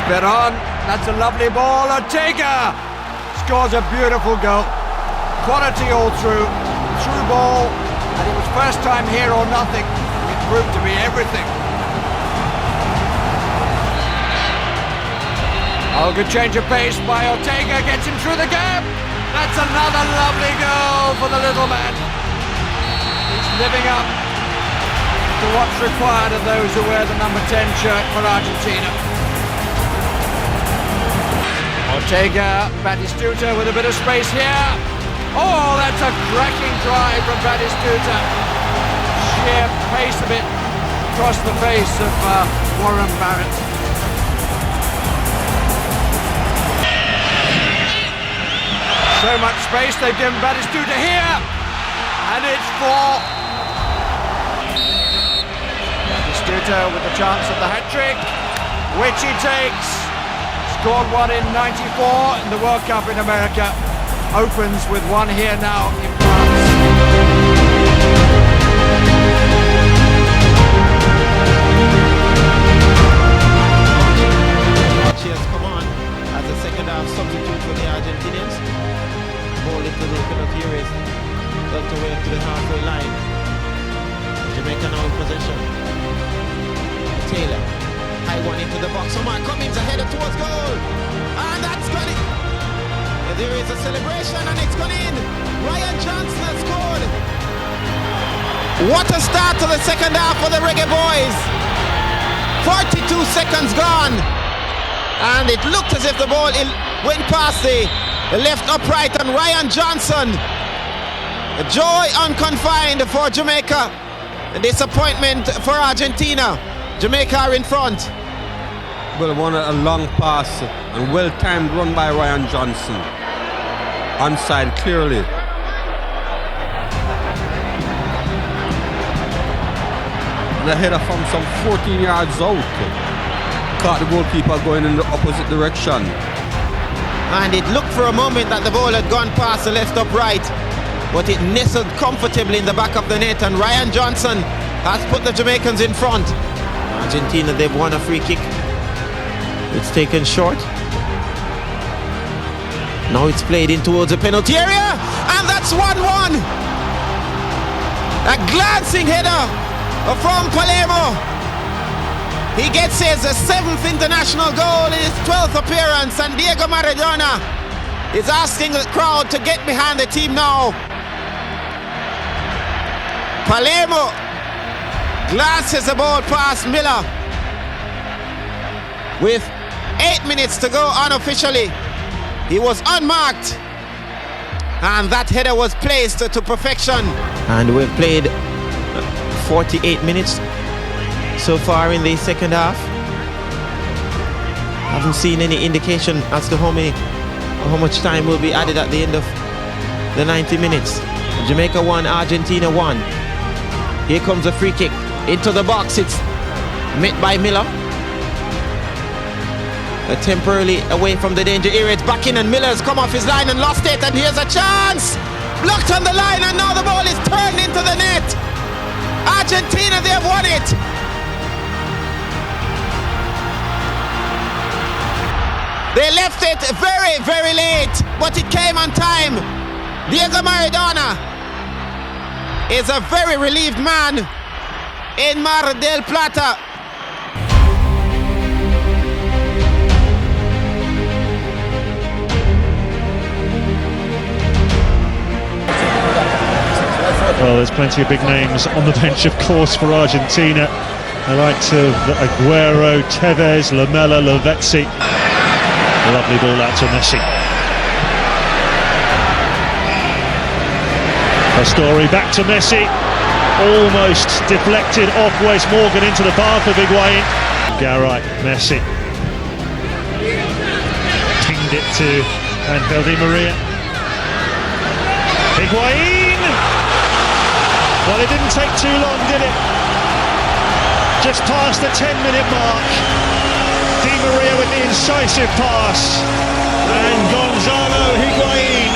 bit on. That's a lovely ball. Ortega scores a beautiful goal. Quality all through. Through ball. And it was first time here or nothing. It proved to be everything. Oh, good change of pace by Ortega. Gets him through the gap. That's another lovely goal for the little man. He's living up to what's required of those who wear the number 10 shirt for Argentina. Ortega, Batistuta with a bit of space here. Oh, that's a cracking drive from Batistuta. Sheer pace of it across the face of Warren Barrett. So much space they've given Batistuta here. And it's 4. Batistuta with the chance of the hat-trick, which he takes. Scored one in '94 in the World Cup in America. Opens with one here now in France. Cheers, come on, as a second half substitute for the Argentinians. Ball into the penalty area, tucked away to the halfway line. Jamaica now in possession. Taylor, high one into the box. Omar Cummings ahead towards goal, and that's got it. There is a celebration and it's gone in. Ryan Johnson has scored. What a start to the second half for the Reggae Boyz. 42 seconds gone, and it looked as if the ball went past the left upright, and Ryan Johnson. A joy unconfined for Jamaica. A disappointment for Argentina. Jamaica are in front. Well, a long pass and well-timed run by Ryan Johnson. Onside clearly. And a header from some 14 yards out. Caught the goalkeeper going in the opposite direction. And it looked for a moment that the ball had gone past the left upright, but it nestled comfortably in the back of the net, and Ryan Johnson has put the Jamaicans in front. Argentina, they've won a free kick. It's taken short. Now it's played in towards the penalty area, and that's 1-1. A glancing header from Palermo. He gets his 7th international goal in his 12th appearance, and Diego Maradona is asking the crowd to get behind the team now. Palermo glances the ball past Miller with 8 minutes to go unofficially. He was unmarked, and that header was placed to perfection. And we've played 48 minutes so far in the second half. Haven't seen any indication as to how much time will be added at the end of the 90 minutes. Jamaica 1, Argentina 1. Here comes a free kick into the box. It's met by Miller. Temporarily away from the danger area. It's back in, and Miller's come off his line and lost it, and here's a chance. Blocked on the line, and now the ball is turned into the net. Argentina, they have won it. They left it very, very late, but it came on time. Diego Maradona is a very relieved man in Mar del Plata. Well, there's plenty of big names on the bench, of course, for Argentina. The likes of Aguero, Tevez, Lamela, Lavezzi. Lovely ball out to Messi. Pastore back to Messi. Almost deflected off Wes Morgan into the path of Higuain. Garay, Messi. Pinged it to Angel Di Maria. Higuain! Well, it didn't take too long, did it? Just past the 10-minute mark. Di Maria with the incisive pass. And Gonzalo Higuain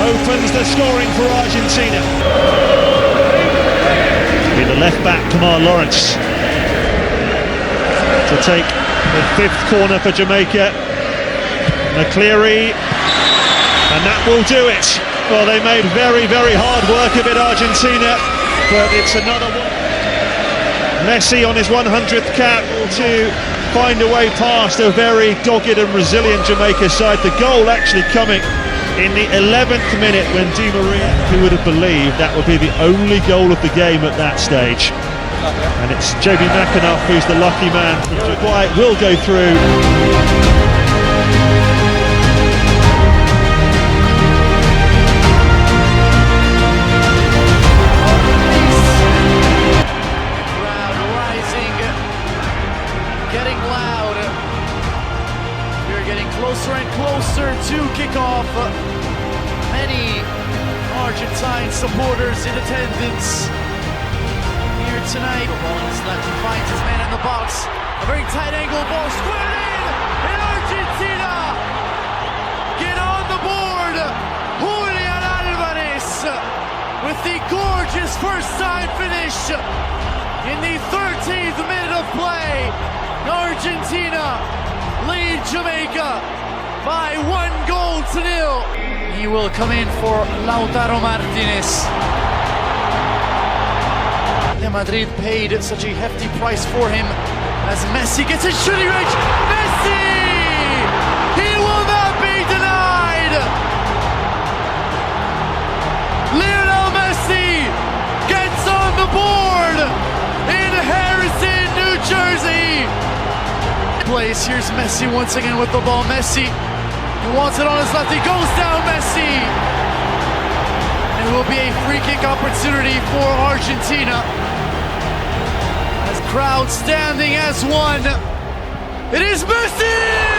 opens the scoring for Argentina. Be the left back, Kamar Lawrence, to take The fifth corner for Jamaica. McCleary, and that will do it. Well, they made very, very hard work of it, Argentina, but it's another one. Messi on his 100th cap to find a way past a very dogged and resilient Jamaica side. The goal actually coming in the 11th minute when Di Maria, who would have believed that would be the only goal of the game at that stage. And it's JB McAnuff who's the lucky man. White will go through. Closer and closer to kickoff. Many Argentine supporters in attendance here tonight. The ball is left, he finds his man in the box. A very tight angle ball squared in, and Argentina get on the board. Julian Alvarez with the gorgeous first time finish in the 13th minute of play. Argentina lead Jamaica by 1-0. He will come in for Lautaro Martinez. Real Madrid paid such a hefty price for him as Messi gets his shooting range. Messi! He will not be denied! Lionel Messi gets on the board in Harrison, New Jersey. Place. Here's Messi once again with the ball. Messi, he wants it on his left. He goes down, Messi. It will be a free kick opportunity for Argentina. As crowd standing as one. It is Messi!